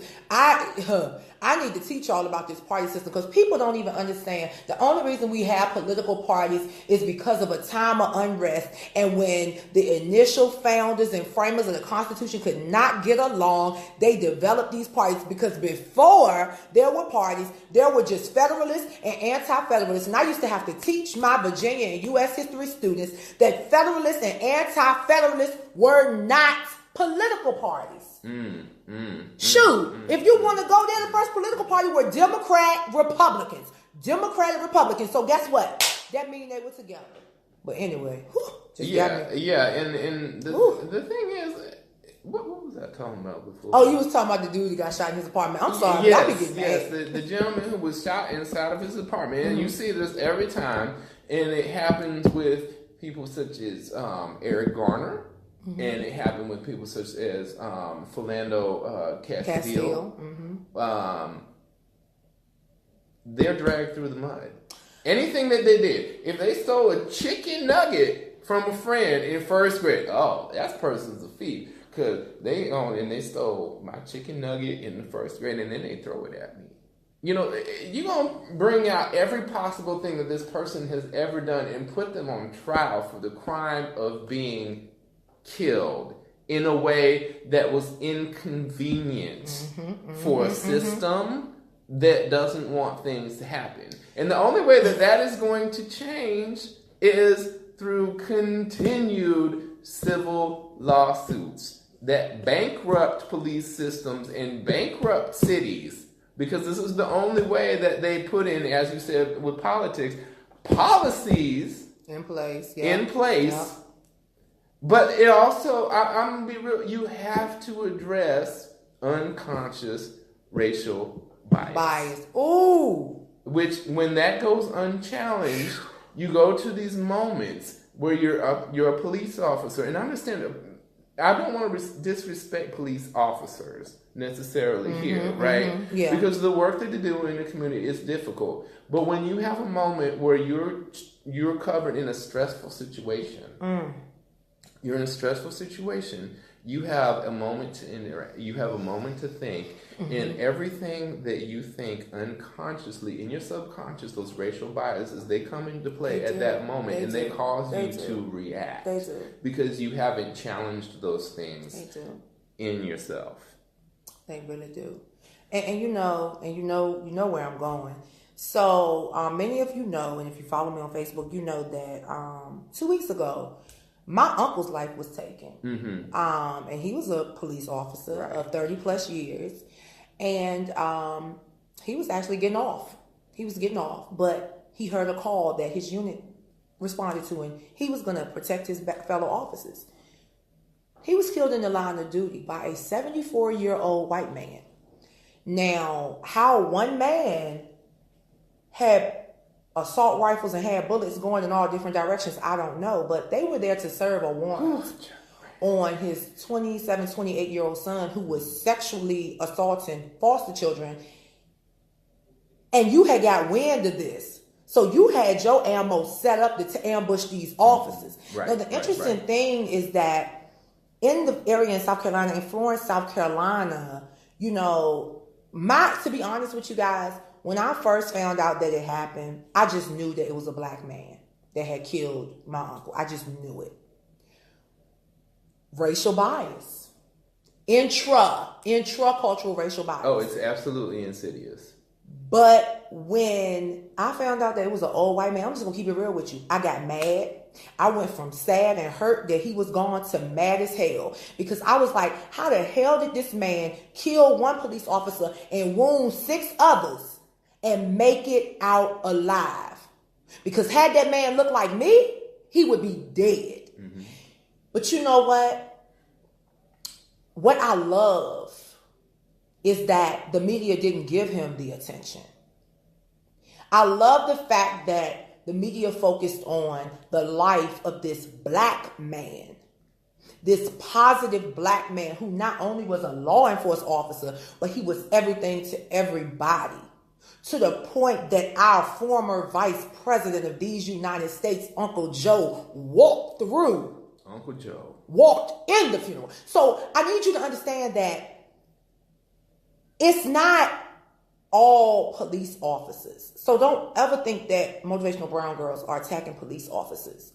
I need to teach y'all about this party system because people don't even understand. The only reason we have political parties is because of a time of unrest, and when the initial founders and framers of the Constitution could not get along, they developed these parties. Because before there were parties, there were just Federalists and Anti-Federalists. And I used to have to teach my Virginia and U.S. history students that Federalists and Anti-Federalists were not political parties. If you want to go there, the first political party were Democratic Republicans. So guess what? That means they were together. But anyway, and the thing is, what was I talking about before? Oh, you was talking about the dude who got shot in his apartment. I'm sorry, yes, I be getting mad. The gentleman who was shot inside of his apartment, and you see this every time, and it happens with people such as Eric Garner. And it happened with people such as Philando Castile. They're dragged through the mud. Anything that they did, if they stole a chicken nugget from a friend in first grade, oh, that person's a thief because they stole my chicken nugget in the first grade, and then they throw it at me. You know, you're going to bring out every possible thing that this person has ever done and put them on trial for the crime of being killed in a way that was inconvenient for a system that doesn't want things to happen. And the only way that is going to change is through continued civil lawsuits that bankrupt police systems and bankrupt cities, because this is the only way that they put in, as you said with politics, policies in place. But it also, I'm going to be real, you have to address unconscious racial bias. Ooh. Which, when that goes unchallenged, you go to these moments where you're a police officer. And I understand, I don't want to disrespect police officers necessarily here, right? Yeah. Because the work that they do in the community is difficult. But when you have a moment where you're covered in a stressful situation, you're in a stressful situation, you have a moment to interact, you have a moment to think, and everything that you think unconsciously in your subconscious, those racial biases, they come into play at that moment, they cause you to react. They do. Because you haven't challenged those things in yourself. They really do. And you know where I'm going. So many of you know, and if you follow me on Facebook, you know that 2 weeks ago, my uncle's life was taken. And he was a police officer of 30 plus years. And he was actually getting off. But he heard a call that his unit responded to, and he was going to protect his fellow officers. He was killed in the line of duty by a 74-year-old white man. Now, how one man had assault rifles and had bullets going in all different directions, I don't know. But they were there to serve a warrant on his 27, 28-year-old son who was sexually assaulting foster children. And you had got wind of this. So you had your ammo set up to ambush these officers. Now, the interesting thing is that in the area in South Carolina, in Florence, South Carolina, you know, to be honest with you guys, when I first found out that it happened, I just knew that it was a black man that had killed my uncle. I just knew it. Racial bias. Intra-cultural racial bias. Oh, it's absolutely insidious. But when I found out that it was an old white man, I'm just going to keep it real with you. I got mad. I went from sad and hurt that he was gone to mad as hell. Because I was like, how the hell did this man kill one police officer and wound 6 others and make it out alive? Because had that man looked like me, he would be dead. Mm-hmm. But you know what? What I love is that the media didn't give him the attention. I love the fact that the media focused on the life of this black man, this positive black man who not only was a law enforcement officer, but he was everything to everybody. To the point that our former vice president of these United States, Uncle Joe, walked in the funeral. So I need you to understand that it's not all police officers. So don't ever think that motivational brown girls are attacking police officers.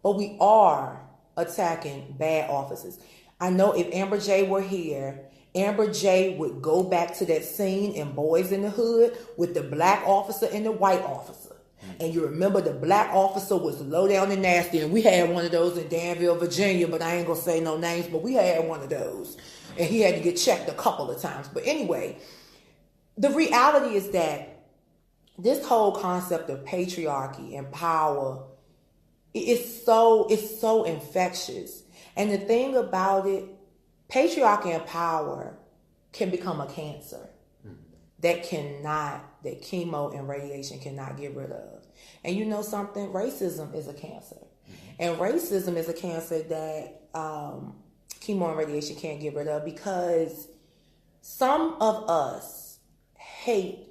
But we are attacking bad officers. I know if Amber J were here, Amber J would go back to that scene in Boys in the Hood with the black officer and the white officer. And you remember the black officer was low down and nasty, and we had one of those in Danville, Virginia, but I ain't gonna say no names, but we had one of those. And he had to get checked a couple of times. But anyway, the reality is that this whole concept of patriarchy and power is so infectious. And the thing about it, patriarchy and power can become a cancer that chemo and radiation cannot get rid of. And you know something? Racism is a cancer. And racism is a cancer that chemo and radiation can't get rid of, because some of us hate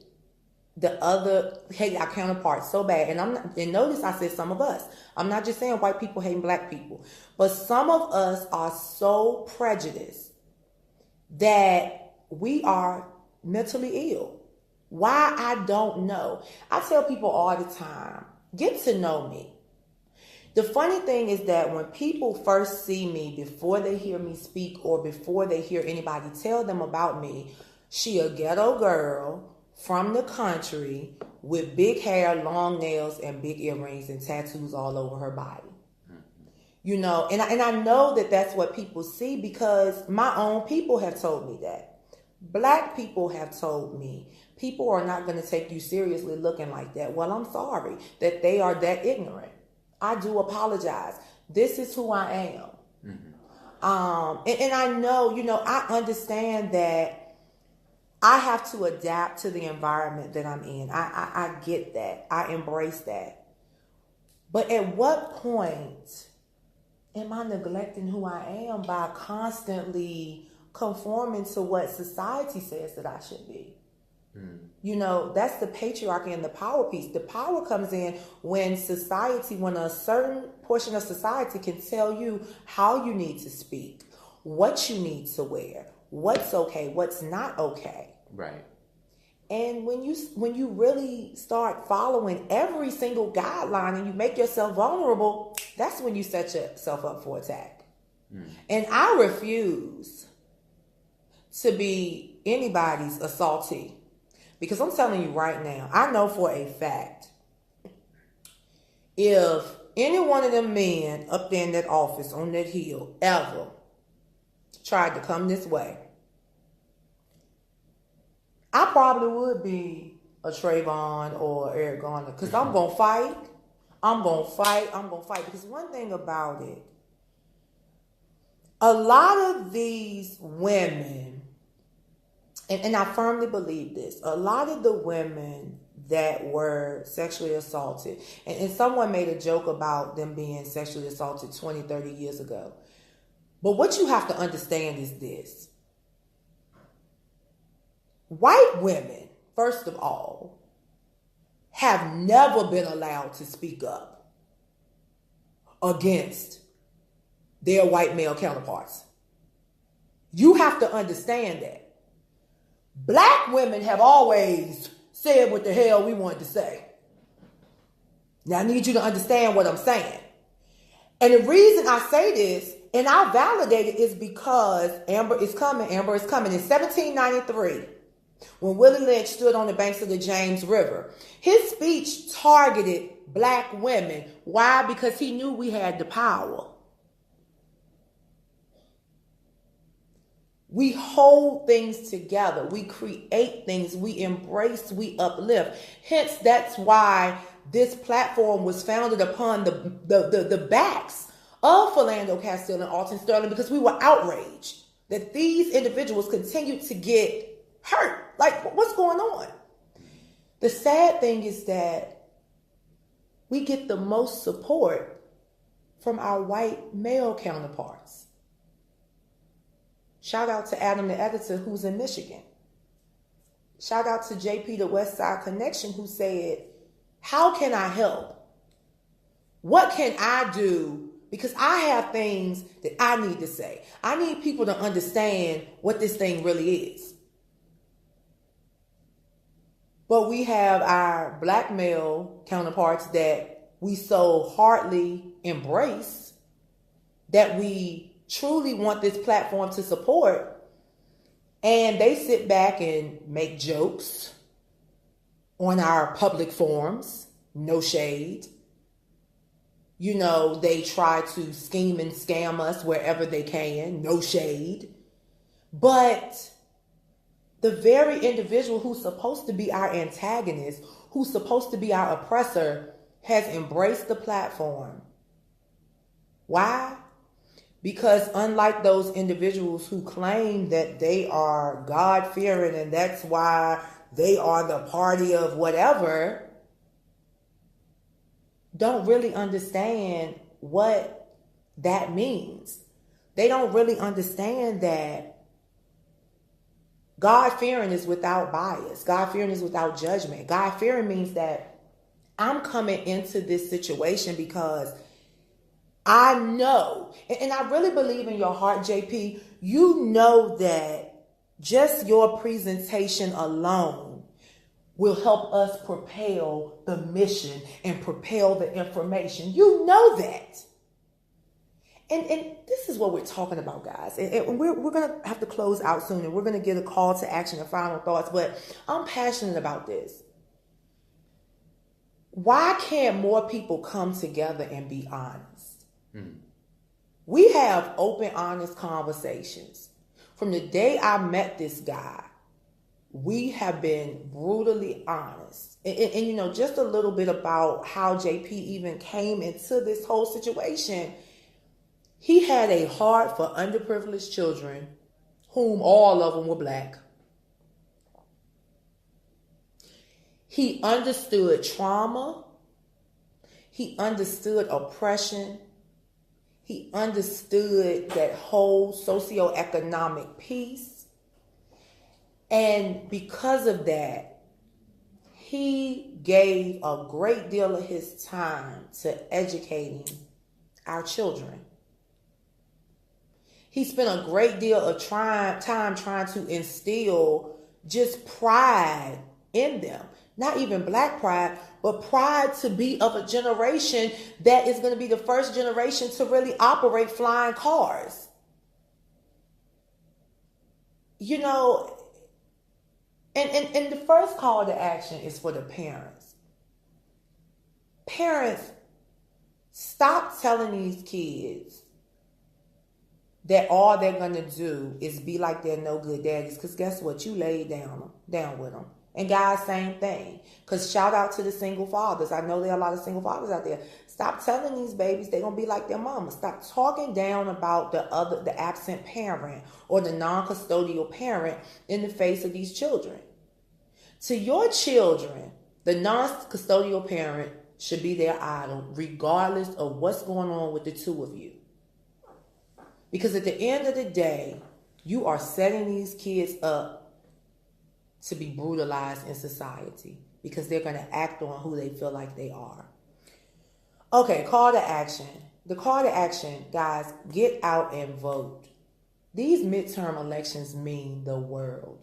our counterparts so bad. And notice I said some of us. I'm not just saying white people hating black people, but some of us are so prejudiced that we are mentally ill. Why? I don't know. I tell people all the time, get to know me. The funny thing is that when people first see me, before they hear me speak or before they hear anybody tell them about me, she a ghetto girl from the country with big hair, long nails, and big earrings and tattoos all over her body. You know, and I know that that's what people see, because my own people have told me that. Black people have told me people are not going to take you seriously looking like that. Well, I'm sorry that they are that ignorant. I do apologize. This is who I am. And I know, you know, I understand that I have to adapt to the environment that I'm in. I get that. I embrace that. But at what point am I neglecting who I am by constantly conforming to what society says that I should be? You know, that's the patriarchy and the power piece. The power comes in when a certain portion of society can tell you how you need to speak, what you need to wear, what's okay, what's not okay. Right. And when you really start following every single guideline and you make yourself vulnerable, that's when you set yourself up for attack. And I refuse to be anybody's assaultee. Because I'm telling you right now, I know for a fact, if any one of them men up there in that office on that hill ever tried to come this way, I probably would be a Trayvon or Eric Garner, because I'm going to fight. I'm going to fight. Because one thing about it, a lot of these women, and I firmly believe this, a lot of the women that were sexually assaulted, and someone made a joke about them being sexually assaulted 20, 30 years ago. But what you have to understand is this. White women, first of all, have never been allowed to speak up against their white male counterparts. You have to understand that. Black women have always said what the hell we wanted to say. Now I need you to understand what I'm saying. And the reason I say this, and I validate it, is because Amber is coming. In 1793, when Willie Lynch stood on the banks of the James River, his speech targeted black women. Why? Because he knew we had the power. We hold things together. We create things. We embrace. We uplift. Hence, that's why this platform was founded upon the backs of Philando Castile and Alton Sterling, because we were outraged that these individuals continued to get hurt. Like, what's going on? The sad thing is that we get the most support from our white male counterparts. Shout out to Adam, the editor, who's in Michigan. Shout out to JP, the West Side Connection, who said, how can I help? What can I do? Because I have things that I need to say. I need people to understand what this thing really is. But we have our black male counterparts that we so hardly embrace, that we truly want this platform to support, and they sit back and make jokes on our public forums. No shade. You know, they try to scheme and scam us wherever they can. No shade. But the very individual who's supposed to be our antagonist, who's supposed to be our oppressor, has embraced the platform. Why? Because unlike those individuals who claim that they are God-fearing and that's why they are the party of whatever, don't really understand what that means. They don't really understand that God-fearing is without bias. God-fearing is without judgment. God-fearing means that I'm coming into this situation because I know, and I really believe in your heart, JP, you know that just your presentation alone will help us propel the mission and propel the information. You know that. And this is what we're talking about, guys. And we're going to have to close out soon, and we're going to get a call to action and final thoughts. But I'm passionate about this. Why can't more people come together and be honest? We have open, honest conversations. From the day I met this guy, we have been brutally honest. And you know, just a little bit about how JP even came into this whole situation. He had a heart for underprivileged children, whom all of them were black. He understood trauma. He understood oppression. He understood that whole socioeconomic piece. And because of that, he gave a great deal of his time to educating our children. He spent a great deal of time trying to instill just pride in them. Not even black pride, but pride to be of a generation that is going to be the first generation to really operate flying cars. You know, and the first call to action is for the parents. Parents, stop telling these kids that all they're going to do is be like they're no good daddies. Because guess what? You laid down with them. And guys, same thing. Because shout out to the single fathers. I know there are a lot of single fathers out there. Stop telling these babies they're going to be like their mama. Stop talking down about the absent parent or the non-custodial parent in the face of these children. To your children, the non-custodial parent should be their idol, regardless of what's going on with the two of you. Because at the end of the day, you are setting these kids up to be brutalized in society because they're going to act on who they feel like they are. Okay, call to action. The call to action, guys, get out and vote. These midterm elections mean the world.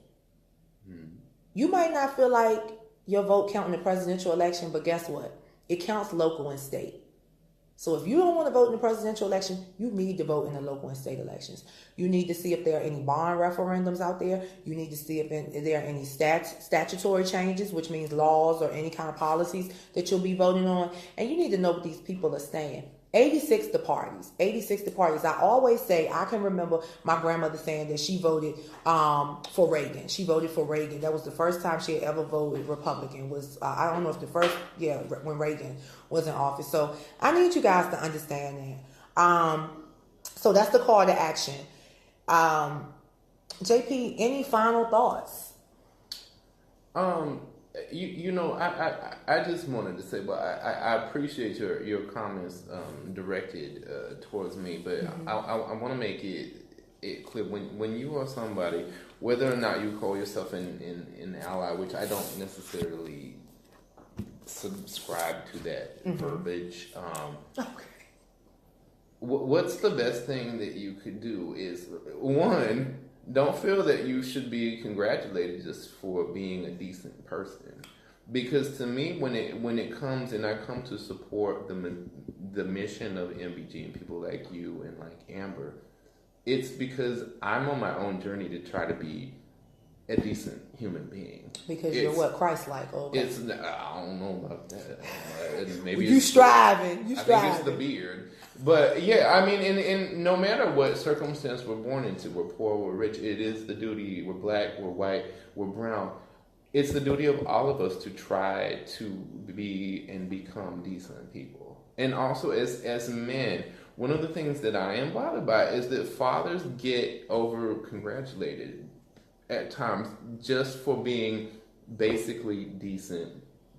You might not feel like your vote counts in the presidential election, but guess what? It counts local and state. So if you don't want to vote in the presidential election, you need to vote in the local and state elections. You need to see if there are any bond referendums out there. You need to see if there are any statutory changes, which means laws or any kind of policies that you'll be voting on. And you need to know what these people are saying. 86 the parties. I always say, I can remember my grandmother saying that she voted for Reagan. She voted for Reagan. That was the first time she had ever voted Republican. Was I don't know if the first, when Reagan was in office. So I need you guys to understand that. So that's the call to action. JP, any final thoughts? You know, I just wanted to say, but I appreciate your comments directed towards me, but I want to make it clear when you are somebody, whether or not you call yourself an ally, which I don't necessarily subscribe to that verbiage. Okay. What's the best thing that you could do is, one, don't feel that you should be congratulated just for being a decent person. Because to me, when it comes, and I come to support the mission of MBG and people like you and like Amber, it's because I'm on my own journey to try to be a decent human being. Because you're what, Christ-like. Okay. It's, I don't know about that. Maybe you striving. You striving. I think it's the beard. But yeah, I mean, and no matter what circumstance we're born into, we're poor, we're rich, it is the duty, we're black, we're white, we're brown. It's the duty of all of us to try to be and become decent people. And also as men, one of the things that I am bothered by is that fathers get over-congratulated at times just for being basically decent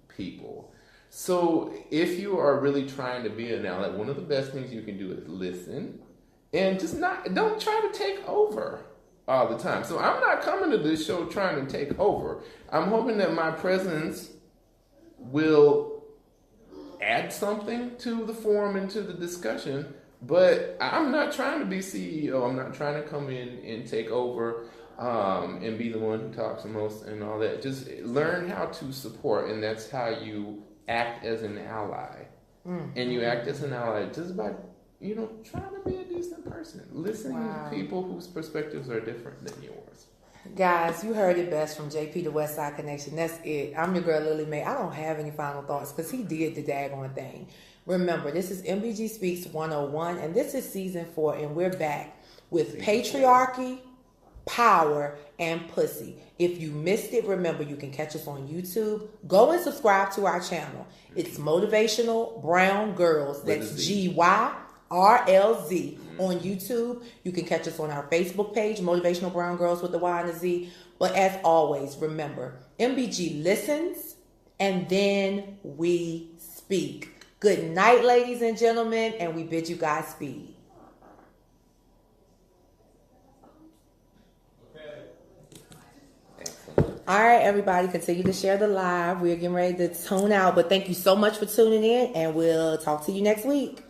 people. So if you are really trying to be an ally, one of the best things you can do is listen and just don't try to take over all the time. So I'm not coming to this show trying to take over. I'm hoping that my presence will add something to the forum and to the discussion, but I'm not trying to be CEO. I'm not trying to come in and take over and be the one who talks the most and all that. Just learn how to support, and that's how you act as an ally. And you act as an ally just by trying to be a decent person. Listening to people whose perspectives are different than yours. Guys, you heard it best from JP, the West Side Connection. That's it. I'm your girl, Lily Mae. I don't have any final thoughts because he did the daggone thing. Remember, this is MBG Speaks 101, and this is season 4, and we're back with Patriarchy, Power, and Pussy. If you missed it, remember you can catch us on YouTube. Go and subscribe to our channel. It's Motivational Brown Girls. That's GYRLZ on YouTube. You can catch us on our Facebook page, Motivational Brown Girls with the Y and the Z. But as always, remember, MBG listens and then we speak. Good night, ladies and gentlemen, and we bid you guys speed. All right, everybody, continue to share the live. We're getting ready to tune out, but thank you so much for tuning in, and we'll talk to you next week.